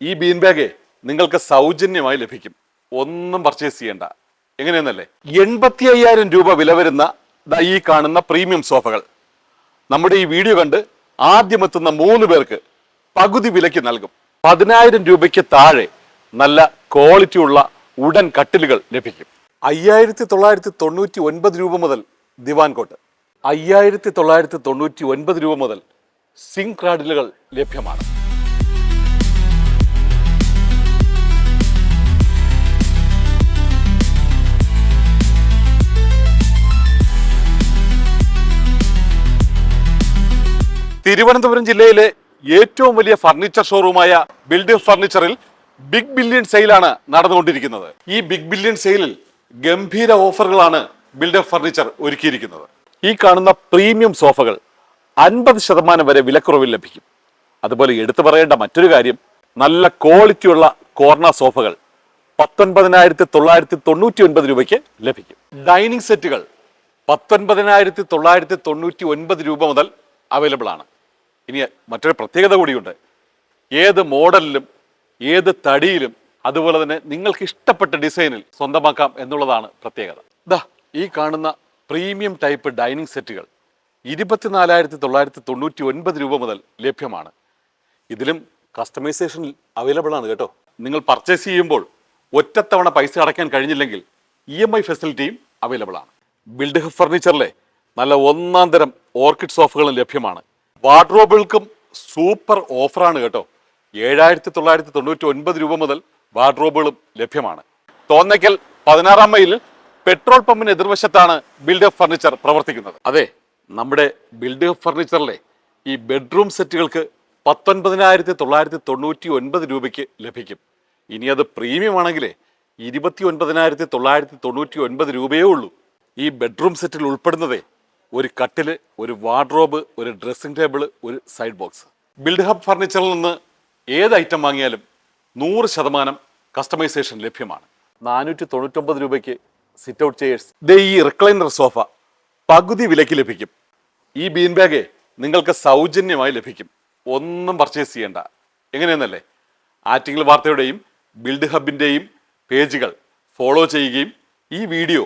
ഈ bean bag നിങ്ങൾക്ക് സൗജന്യമായി ലഭിക്കും. ഒന്നും പർച്ചേസ് ചെയ്യേണ്ട. എങ്ങനെയെന്നല്ലേ, 85,000 രൂപ വില വരുന്ന ഈ കാണുന്ന പ്രീമിയം സോഫകൾ നമ്മുടെ ഈ വീഡിയോ കണ്ട് ആദ്യമെത്തുന്ന 3 പേർക്ക് പകുതി വിലയ്ക്ക് നൽകും. 10,000 രൂപയ്ക്ക് താഴെ നല്ല ക്വാളിറ്റി ഉള്ള ഉടൻ കട്ടിലുകൾ ലഭിക്കും. 5,999 രൂപ മുതൽ ദിവാൻ കോട്ട്, 5,999 രൂപ മുതൽ സിംഗ് ക്രാഡിലുകൾ ലഭ്യമാണ്. തിരുവനന്തപുരം ജില്ലയിലെ ഏറ്റവും വലിയ ഫർണിച്ചർ ഷോറൂമായ ബിൽഡ് ഫർണിച്ചറിൽ ബിഗ് ബില്യൺ സെയിലാണ് നടന്നുകൊണ്ടിരിക്കുന്നത്. ഈ ബിഗ് ബില്യൺ സെയിലിൽ ഗംഭീര ഓഫറുകളാണ് ബിൽഡ് ഫർണിച്ചർ ഒരുക്കിയിരിക്കുന്നത്. ഈ കാണുന്ന പ്രീമിയം സോഫകൾ 50% വരെ വിലക്കുറവിൽ ലഭിക്കും. അതുപോലെ എടുത്തു പറയേണ്ട മറ്റൊരു കാര്യം, നല്ല ക്വാളിറ്റിയുള്ള കോർണർ സോഫകൾ 19,999 രൂപയ്ക്ക് ലഭിക്കും. ഡൈനിങ് സെറ്റുകൾ 19,999 രൂപ മുതൽ അവൈലബിൾ ആണ്. ഇനി മറ്റൊരു പ്രത്യേകത കൂടിയുണ്ട്. ഏത് മോഡലിലും ഏത് തടിയിലും അതുപോലെ തന്നെ നിങ്ങൾക്ക് ഇഷ്ടപ്പെട്ട ഡിസൈനിൽ സ്വന്തമാക്കാം എന്നുള്ളതാണ് പ്രത്യേകത. ഈ കാണുന്ന പ്രീമിയം ടൈപ്പ് ഡൈനിങ് സെറ്റുകൾ 24,999 രൂപ മുതൽ ലഭ്യമാണ്. ഇതിലും കസ്റ്റമൈസേഷൻ അവൈലബിൾ ആണ് കേട്ടോ. നിങ്ങൾ പർച്ചേസ് ചെയ്യുമ്പോൾ ഒറ്റത്തവണ പൈസ അടയ്ക്കാൻ കഴിഞ്ഞില്ലെങ്കിൽ EMI ഫെസിലിറ്റിയും അവൈലബിൾ ആണ്. ബിൽഡ് ഫർണിച്ചറിലെ നല്ല ഒന്നാം തരം ഓർക്കിഡ് സോഫകളും ലഭ്യമാണ്. വാർഡ്രോബുകൾക്കും സൂപ്പർ ഓഫറാണ് കേട്ടോ. 7,999 രൂപ മുതൽ വാർഡ്രോബുകളും ലഭ്യമാണ്. തോന്നയ്ക്കൽ 16-ാം മൈലിൽ പെട്രോൾ പമ്പിന് എതിർവശത്താണ് ബിൽഡ് ഫർണിച്ചർ പ്രവർത്തിക്കുന്നത്. അതെ, നമ്മുടെ ബിൽഡ് ഫർണിച്ചറിലെ ഈ ബെഡ്റൂം സെറ്റുകൾക്ക് 19,999 രൂപയ്ക്ക് ലഭിക്കും. ഇനി അത് പ്രീമിയം ആണെങ്കിലേ 29,999 രൂപയേ ഉള്ളൂ. ഈ ബെഡ്റൂം സെറ്റിൽ ഉൾപ്പെടുന്നതേ ഒരു കട്ടില്, ഒരു വാർഡ്രോബ്, ഒരു ഡ്രസ്സിംഗ് ടേബിൾ, ഒരു സൈഡ് ബോക്സ്. ബിൽഡ് ഹബ് ഫർണിച്ചറിൽ നിന്ന് ഏത് ഐറ്റം വാങ്ങിയാലും 100% കസ്റ്റമൈസേഷൻ ലഭ്യമാണ്. 499 രൂപയ്ക്ക് സിറ്റ് ഔട്ട് ചെയേഴ്സ്, ഈ റിക്ലൈനർ സോഫ പകുതി വിലയ്ക്ക് ലഭിക്കും. ഈ ബീൻ ബാഗ് നിങ്ങൾക്ക് സൗജന്യമായി ലഭിക്കും. ഒന്നും പർച്ചേസ് ചെയ്യേണ്ട. എങ്ങനെയെന്നല്ലേ, ആറ്റിങ്ങൽ വാർത്തയുടെയും ബിൽഡ് ഹബിൻ്റെയും പേജുകൾ ഫോളോ ചെയ്യുകയും ഈ വീഡിയോ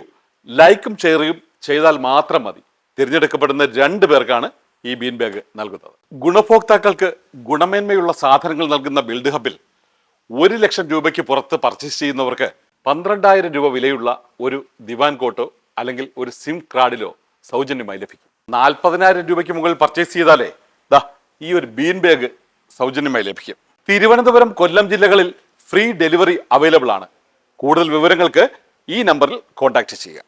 ലൈക്കും ഷെയറും ചെയ്താൽ മാത്രം മതി. തിരഞ്ഞെടുക്കപ്പെടുന്ന 2 പേർക്കാണ് ഈ ബീൻ ബാഗ് നൽകുന്നത്. ഗുണഭോക്താക്കൾക്ക് ഗുണമേന്മയുള്ള സാധനങ്ങൾ നൽകുന്ന ബിൽഡ് ഹബിൽ 1 ലക്ഷം രൂപയ്ക്ക് പുറത്ത് പർച്ചേസ് ചെയ്യുന്നവർക്ക് 12,000 രൂപ വിലയുള്ള ഒരു ദിവാൻ കോട്ടോ അല്ലെങ്കിൽ ഒരു സിം കാർഡിലോ സൗജന്യമായി ലഭിക്കും. 40,000 രൂപയ്ക്ക് മുകളിൽ പർച്ചേസ് ചെയ്താലേ ഈ ഒരു ബീൻ ബാഗ് സൗജന്യമായി ലഭിക്കും. തിരുവനന്തപുരം, കൊല്ലം ജില്ലകളിൽ ഫ്രീ ഡെലിവറി അവൈലബിൾ ആണ്. കൂടുതൽ വിവരങ്ങൾക്ക് ഈ നമ്പറിൽ കോൺടാക്ട് ചെയ്യുക.